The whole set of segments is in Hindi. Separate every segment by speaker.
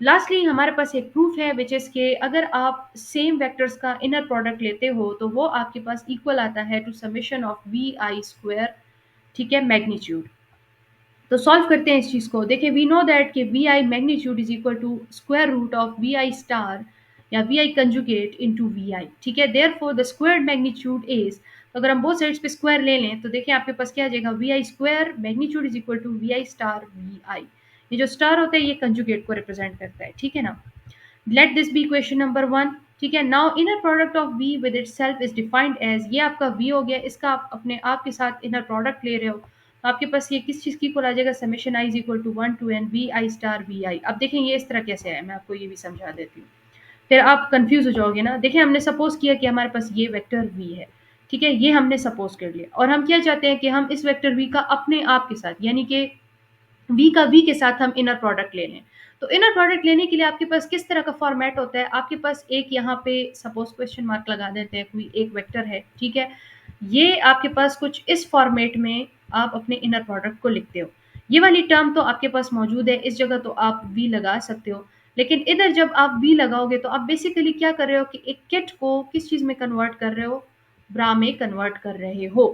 Speaker 1: लास्टली हमारे पास एक प्रूफ है विच इज के अगर आप सेम वेक्टर्स का इनर प्रोडक्ट लेते हो तो वो आपके पास इक्वल आता है to summation of we I square, ठीक है, मैग्नीट्यूड। तो सॉल्व करते हैं इस चीज को। देखिए वी नो दैट कि V I magnitude is equal to square root of we I star या V I conjugate into V I, ठीक है। Therefore the squared magnitude is, तो अगर हम बोथ साइड्स पे स्क्वायर ले लें तो देखिए आपके पास क्या आ जाएगा, V I square magnitude is equal to V I star V I. ये जो स्टार होता है ये कंजुगेट को रिप्रेजेंट करता है, ठीक है ना। Let this be question number 1, ठीक है। Now inner product of v with itself is defined as, ये आपका v हो गया, इसका आप अपने आप के साथ इनर प्रोडक्ट ले रहे हो तो आपके पास ये किस चीज की इक्वल आ जाएगा, summation i is equal to 1 to n V I star V I. अब देखें ये इस तरह कैसे है, मैं आपको ये भी समझा देती हूँ, फिर आप कंफ्यूज हो जाओगे ना। देखिए हमने सपोज किया कि हमारे पास ये वेक्टर v है, ठीक है, ये हमने सपोज कर लिया और हम क्या चाहते हैं कि हम इस वेक्टर v का अपने आप के साथ यानी कि v का v के साथ हम इनर प्रोडक्ट ले लें। तो इनर प्रोडक्ट लेने के लिए आपके पास किस तरह का फॉर्मेट होता है, आपके पास एक यहाँ पे सपोज क्वेश्चन मार्क लगा देते हैं, कोई एक वेक्टर है, ठीक है, ये आपके पास कुछ इस फॉर्मेट में आप अपने इनर प्रोडक्ट को लिखते हो। ये वाली टर्म तो आपके पास मौजूद है, इस जगह तो आप v लगा सकते हो, लेकिन इधर जब आप v लगाओगे तो आप बेसिकली क्या कर रहे हो कि एक किट को किस चीज में कन्वर्ट कर रहे हो, ब्रा में कन्वर्ट कर रहे हो।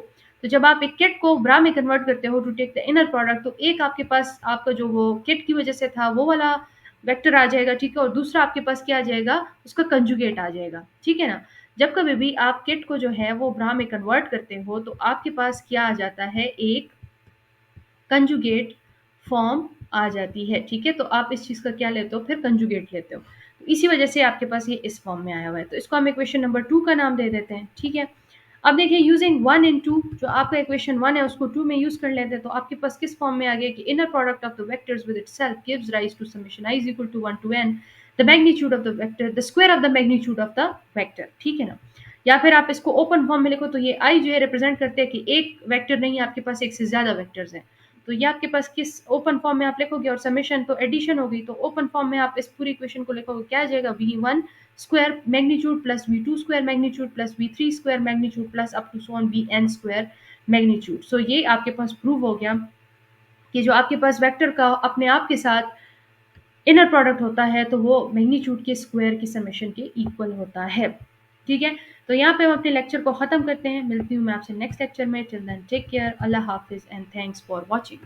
Speaker 1: तो जब आप एक किट को ब्रा में कन्वर्ट करते हो to take the inner product, तो एक आपके पास आपका जो वो किट की वजह से था वो वाला वेक्टर आ जाएगा, ठीक है, और दूसरा आपके पास क्या आ जाएगा, उसका कंजुगेट आ जाएगा, ठीक है ना। जब कभी भी आप किट को जो है वो ब्रा में कन्वर्ट करते हो तो आपके पास क्या आ जाता है, एक कंजुगेट फॉर्म आ जाती है, ठीक है। तो आप इस चीज का क्या लेते हो, फिर कंजुगेट लेते हो, तो इसी वजह से आपके पास ये इस फॉर्म में आया हुआ है। तो इसको हम इक्वेशन नंबर 2 का नाम दे देते हैं, ठीक है। अब देखिए यूजिंग 1 इन 2, जो आपका इक्वेशन 1 है उसको 2 में यूज कर लेते हैं, तो आपके पास किस फॉर्म में आ गया कि inner product of the vectors with itself gives rise to summation i is equal to 1 to n the magnitude of the vector the square of the magnitude of the vector, ठीक है ना। या फिर आप इसको ओपन फॉर्म में लिखो तो ये i जो है रिप्रेजेंट करते हैं कि एक वेक्टर नहीं, आपके पास एक से ज्यादा वेक्टर्स हैं। तो ये आपके पास किस ओपन फॉर्म में आप लिखोगे, और समेशन तो एडिशन होगी, तो ओपन फॉर्म में आप इस पूरी इक्वेशन को लिखोगे, क्या आ जाएगा, v1 square magnitude plus v2 square magnitude plus v3 square magnitude plus up to so on vn square magnitude. So ये आपके पास प्रूव हो गया कि जो आपके पास वेक्टर का अपने आप के साथ इनर प्रोडक्ट होता है तो वो मैग्नीट्यूड के स्क्वायर की समेशन के इक्वल होता है, ठीक है। तो यहाँ पे हम अपने लेक्चर को खत्म करते हैं, मिलती हूँ मैं आपसे नेक्स्ट लेक्चर में। टिल देन टेक केयर, अल्लाह हाफिज एंड थैंक्स फॉर वॉचिंग।